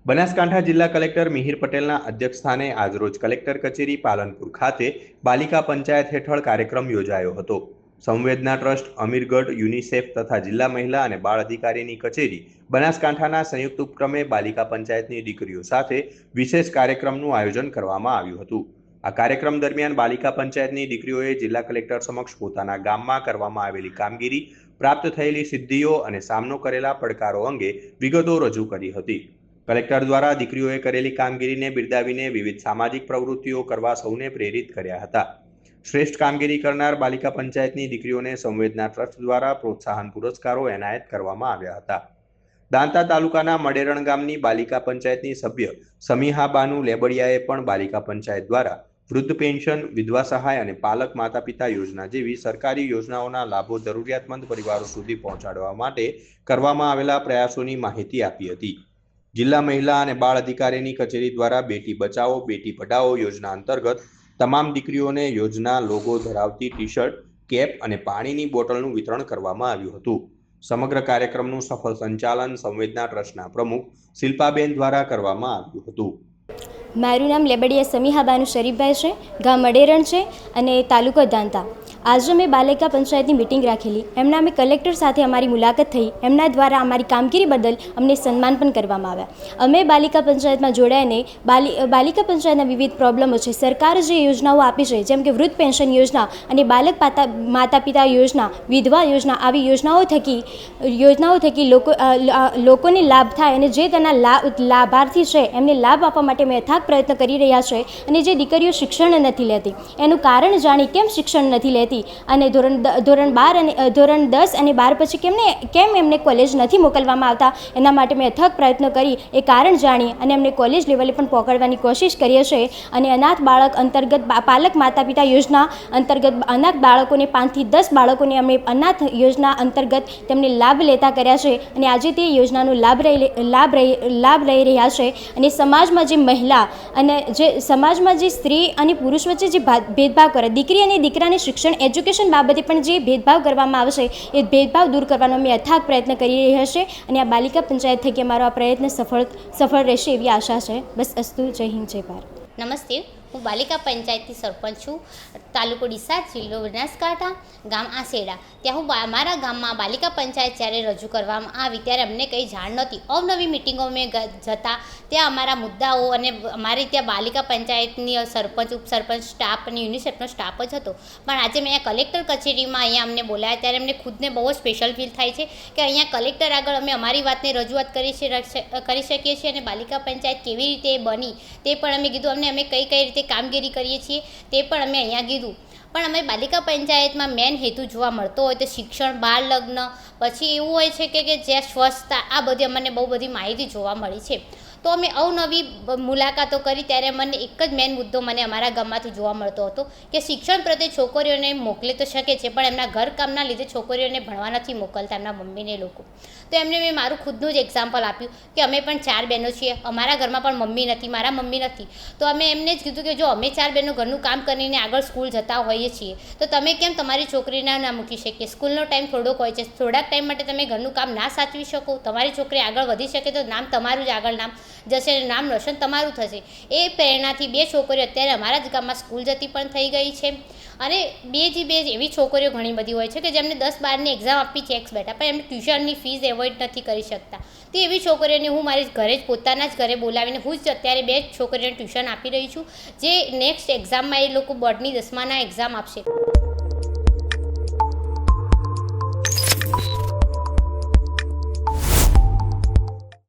બનાસકાંઠા જિલ્લા કલેક્ટર મિહિર પટેલના અધ્યક્ષસ્થાને આજરોજ કલેક્ટર કચેરી પાલનપુર ખાતે બાલિકા પંચાયત હેઠળ કાર્યક્રમ યોજાયો હતો। સંવેદના ટ્રસ્ટ, અમીરગઢ, યુનિસેફ તથા જિલ્લા મહિલા અને બાળ અધિકારીની કચેરી બનાસકાંઠાના સંયુક્ત ઉપક્રમે બાલિકા પંચાયતની દીકરીઓ સાથે વિશેષ કાર્યક્રમનું આયોજન કરવામાં આવ્યું હતું। આ કાર્યક્રમ દરમિયાન બાલિકા પંચાયતની દીકરીઓએ જિલ્લા કલેક્ટર સમક્ષ પોતાના ગામમાં કરવામાં આવેલી કામગીરી, પ્રાપ્ત થયેલી સિદ્ધિઓ અને સામનો કરેલા પડકારો અંગે વિગતો રજૂ કરી હતી। કલેક્ટર દ્વારા દીકરીઓએ કરેલી કામગીરીને બિરદાવીને વિવિધ સામાજિક પ્રવૃત્તિઓ કરવા સૌને પ્રેરિત કર્યા હતા। શ્રેષ્ઠ કામગીરી કરનાર બાલિકા પંચાયતની દીકરીઓને સંવેદના ટ્રસ્ટ દ્વારા પ્રોત્સાહન પુરસ્કારો એનાયત કરવામાં આવ્યા હતા। દાંતા તાલુકાના મડેરણ ગામની બાલિકા પંચાયતની સભ્ય સમીહા બાનુ લેબડિયાએ પણ બાલિકા પંચાયત દ્વારા વૃદ્ધ પેન્શન, વિધવા સહાય અને પાલક માતા પિતા યોજના જેવી સરકારી યોજનાઓના લાભો જરૂરિયાતમંદ પરિવારો સુધી પહોંચાડવા માટે કરવામાં આવેલા પ્રયાસોની માહિતી આપી હતી। જિલ્લા મહિલા અને બાળ અધિકારીની કચેરી દ્વારા બેટી બચાવો બેટી પઢાઓ યોજના અંતર્ગત તમામ દીકરીઓને યોજના લોગો ધરાવતી ટી-શર્ટ, કેપ અને પાણીની બોટલનું વિતરણ કરવામાં આવ્યું હતું। સમગ્ર કાર્યક્રમનું સફળ સંચાલન સંવેદના ટ્રસ્ટના પ્રમુખ શિલ્પાબેન દ્વારા કરવામાં આવ્યું હતું। મારું નામ લેબડિયા સમીહા બાનુ શરીફભાઈ છે, ગામ મડેરણ છે અને તાલુકો દાંતા। આજે અમે બાલિકા પંચાયતની મિટિંગ રાખેલી, એમના અમે કલેક્ટર સાથે અમારી મુલાકાત થઈ, એમના દ્વારા અમારી કામગીરી બદલ અમને સન્માન પણ કરવામાં આવ્યા। અમે બાલિકા પંચાયતમાં જોડાઈને બાલિકા પંચાયતના વિવિધ પ્રોબ્લેમો છે, સરકારે જે યોજનાઓ આપી છે જેમ કે વૃદ્ધ પેન્શન યોજના અને બાલક માતા પિતા યોજના, વિધવા યોજના, આવી યોજનાઓ થકી લોકોને લાભ થાય અને જે તેના લાભાર્થી છે એમને લાભ આપવા માટે અમે અથાગ પ્રયત્ન કરી રહ્યા છે। અને જે દીકરીઓ શિક્ષણ નથી લેતી એનું કારણ જાણી કેમ શિક્ષણ નથી લેતી અને ધોરણ 10 અને 12 પછી કેમ એમને કોલેજ નથી મોકલવામાં આવતા, એના માટે મેં અથાગ પ્રયત્ન કરી એ કારણ જાણી અને એમને કોલેજ લેવલે પણ પહોંચાડવાની કોશિશ કરીએ છીએ। અને અનાથ બાળક અંતર્ગત પાલક માતા પિતા યોજના અંતર્ગત અનાથ બાળકોને 5 થી 10 બાળકોને અમે અનાથ યોજના અંતર્ગત તેમને લાભ લેતા કર્યા છે અને આજે તે યોજનાનો લાભ લઈ રહ્યા છે। અને સમાજમાં જે મહિલા અને સમાજમાં જે સ્ત્રી અને પુરુષ વચ્ચે જે ભેદભાવ કરે, દીકરી અને દીકરાને શિક્ષણ એજ્યુકેશન બાબતે પણ જે ભેદભાવ કરવામાં આવશે એ ભેદભાવ દૂર કરવાનો અમે અથાગ પ્રયત્ન કરી રહ્યા છે અને આ બાલિકા પંચાયત થકી અમારો આ પ્રયત્ન સફળ રહેશે એવી આશા છે। બસ અસ્તુ, જય હિન્દ, જય ભારત। નમસ્તે, હું બાલિકા પંચાયતની સરપંચ છું, તાલુકો ડીસા, જિલ્લો બનાસકાંઠા, ગામ આસેડા। ત્યાં હું મારા ગામમાં બાલિકા પંચાયત જ્યારે રજૂ કરવામાં આવી ત્યારે અમને કંઈ જાણ નહોતી। અવનવી મિટિંગો મેં જતાં ત્યાં અમારા મુદ્દાઓ અને અમારી ત્યાં બાલિકા પંચાયતની સરપંચ, ઉપસરપંચ સ્ટાફ અને યુનિસેફનો સ્ટાફ જ હતો। પણ આજે મેં અહીંયા કલેક્ટર કચેરીમાં અહીંયા અમને બોલાયા ત્યારે અમને ખુદને બહુ સ્પેશિયલ ફીલ થાય છે કે અહીંયા કલેક્ટર આગળ અમે અમારી વાતને રજૂઆત કરી શકીએ છીએ અને બાલિકા પંચાયત કેવી રીતે બની તે પણ અમે કીધું, અમે કઈ રીતે કામગીરી કરીએ છીએ તે પણ અમે અહીંયા કીધું। પણ અમે બાલિકા પંચાયતમાં મેન હેતુ જોવા મળતો હોય તો શિક્ષણ, બાળ લગ્ન, પછી એવું હોય છે કે જ્યાં સ્વચ્છતા, આ બધી અમને બહુ બધી માહિતી જોવા મળી છે। તો અમે અવનવી મુલાકાતો કરી ત્યારે મને એક જ મેન મુદ્દો મને અમારા ગામમાંથી જોવા મળતો હતો કે શિક્ષણ પ્રત્યે છોકરીઓને મોકલી તો શકે છે પણ એમના ઘરકામના લીધે છોકરીઓને ભણવા નથી મોકલતા એમના મમ્મીને લોકો। તો એમને મેં મારું ખુદનું જ એક્ઝામ્પલ આપ્યું કે અમે પણ 4 બહેનો છીએ, અમારા ઘરમાં પણ મમ્મી નથી, મારા મમ્મી નથી, તો અમે એમને જ કીધું કે જો અમે 4 બહેનો ઘરનું કામ કરીને આગળ સ્કૂલ જતા હોઈએ છીએ તો તમે કેમ તમારી છોકરીને ના મૂકી શકીએ? સ્કૂલનો ટાઈમ થોડોક હોય છે, થોડાક ટાઈમ માટે તમે ઘરનું કામ ના સાચવી શકો? તમારી છોકરી આગળ વધી શકે તો નામ તમારું જ આગળ નામ જશે, નામ રોશન તમારું થશે। એ પ્રેરણાથી 2 છોકરીઓ અત્યારે અમારા જ ગામમાં સ્કૂલ જતી પણ થઈ ગઈ છે અને 2 એવી છોકરીઓ ઘણી બધી હોય છે કે જેમને 10-12ની એક્ઝામ આપી છે એક્સ બેટા, પણ એમને ટ્યુશનની ફીસ એવોઇડ નથી કરી શકતા। તો એવી છોકરીઓને હું મારી ઘરે જ પોતાના જ ઘરે બોલાવીને હું જ અત્યારે 2 છોકરીઓને ટ્યુશન આપી રહી છું, જે નેક્સ્ટ એક્ઝામમાં એ લોકો બોર્ડની 10માના એક્ઝામ આપશે।